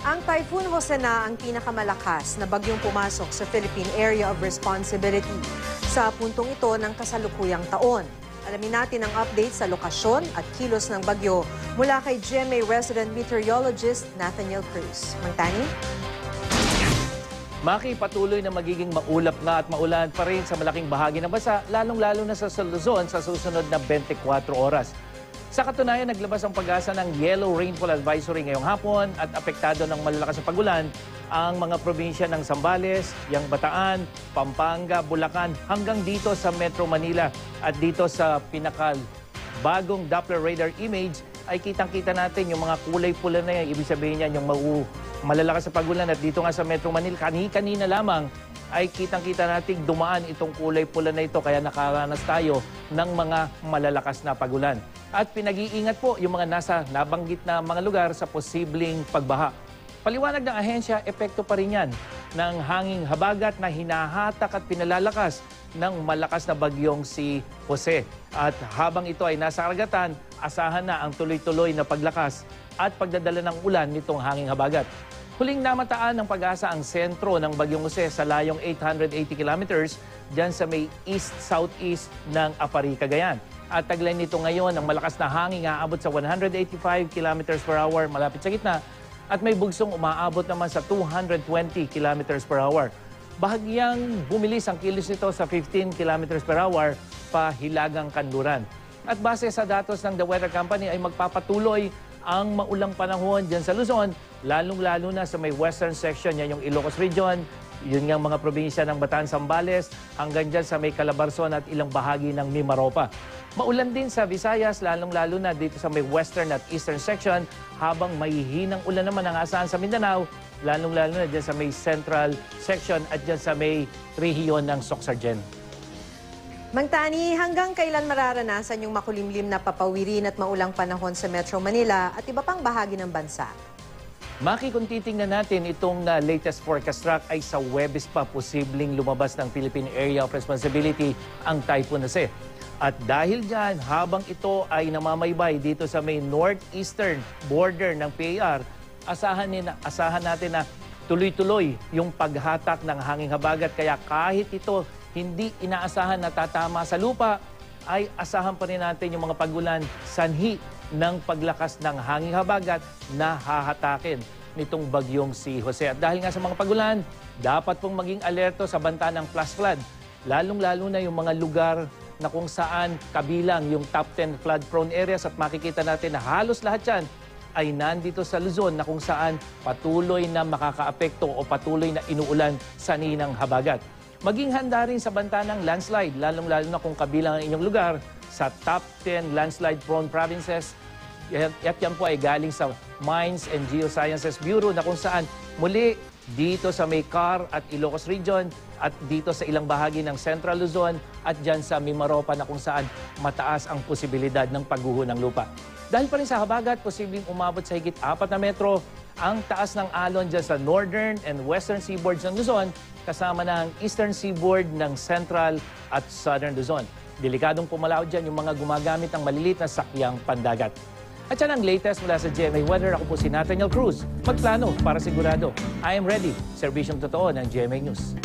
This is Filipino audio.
Ang Typhoon Jose na ang pinakamalakas na bagyong pumasok sa Philippine Area of Responsibility sa puntong ito ng kasalukuyang taon. Alamin natin ang update sa lokasyon at kilos ng bagyo mula kay GMA resident meteorologist Nathaniel Cruz. Mangtani? Maki, patuloy na magiging maulap na at maulan pa rin sa malaking bahagi ng bansa, lalong-lalo na sa Luzon sa susunod na 24 oras. Sa katunayan, naglabas ang pag-asa ng Yellow Rainfall Advisory ngayong hapon at apektado ng malalakas na pagulan ang mga probinsya ng Zambales, Yang Bataan, Pampanga, Bulacan hanggang dito sa Metro Manila. At dito sa pinakal bagong Doppler radar image ay kitang-kita natin yung mga kulay pula na yan. Ibig sabihin niyan yung malalakas na pagulan. At dito nga sa Metro Manila, kanina lamang ay kitang-kita natin dumaan itong kulay pula na ito. Kaya nakaranas tayo ng mga malalakas na pagulan. At pinag-iingat po yung mga nasa nabanggit na mga lugar sa posibleng pagbaha. Paliwanag ng ahensya, epekto pa rin yan ng hanging habagat na hinahatak at pinalalakas ng malakas na bagyong si Jose. At habang ito ay nasa karagatan, asahan na ang tuloy-tuloy na paglakas at pagdadala ng ulan nitong hanging habagat. Huling namataan ng pag-asa ang sentro ng bagyong Jose sa layong 880 kilometers dyan sa may east-southeast ng Apari, Cagayan. At taglay nito ngayon ang malakas na hangin aabot sa 185 kilometers per hour malapit sa gitna at may bugsong umaabot naman sa 220 kilometers per hour. Bahagyang bumilis ang kilos nito sa 15 kilometers per hour pa Hilagang Kanluran. At base sa datos ng The Weather Company ay magpapatuloy ang maulang panahon dyan sa Luzon, lalong-lalo na sa may western section, yan yung Ilocos Region, yun nga mga probinsya ng Bataan, Zambales, hanggang dyan sa may Calabarzon at ilang bahagi ng Mimaropa. Maulan din sa Visayas, lalong-lalo na dito sa may western at eastern section, habang may hinang ulan naman ang asahan sa Mindanao, lalong-lalo na dyan sa may central section at dyan sa may rehiyon ng Soxargen. Mangtani, hanggang kailan mararanasan yung makulimlim na papawirin at maulang panahon sa Metro Manila at iba pang bahagi ng bansa? Maki, kung titingnan natin itong latest forecast track ay sa Huwebes pa posibleng lumabas ng Philippine Area of Responsibility ang Typhoon Jose. At dahil dyan, habang ito ay namamaybay dito sa may northeastern border ng PAR, asahan natin na tuloy-tuloy yung paghatak ng hanging habagat. Kaya kahit ito hindi inaasahan na tatama sa lupa, ay asahan pa rin natin yung mga pagulan sanhi ng paglakas ng hanging habagat na hahatakin nitong bagyong si Jose. At dahil nga sa mga pagulan, dapat pong maging alerto sa banta ng flash flood. Lalong-lalo na yung mga lugar na kung saan kabilang yung top 10 flood-prone areas at makikita natin na halos lahat yan ay nandito sa Luzon na kung saan patuloy na makakaapekto o patuloy na inuulan sanhi ng habagat. Maging handa rin sa banta ng landslide, lalong-lalo na kung kabilang ang inyong lugar sa top 10 landslide-prone provinces. At yan po ay galing sa Mines and Geosciences Bureau na kung saan muli dito sa may Car at Ilocos Region at dito sa ilang bahagi ng Central Luzon at dyan sa Mimaropa na kung saan mataas ang posibilidad ng pagguho ng lupa. Dahil pa rin sa habagat, posibleng umabot sa higit 4 na metro ang taas ng alon dyan sa northern and western seaboards ng Luzon kasama ng eastern seaboard ng Central at Southern Luzon. Delikadong pumalaot dyan yung mga gumagamit ng malilit na sakyang pandagat. At yan ang latest mula sa GMA Weather. Ako po si Nathaniel Cruz. Magplano para sigurado. I am ready. Serbisyong totoo ng GMA News.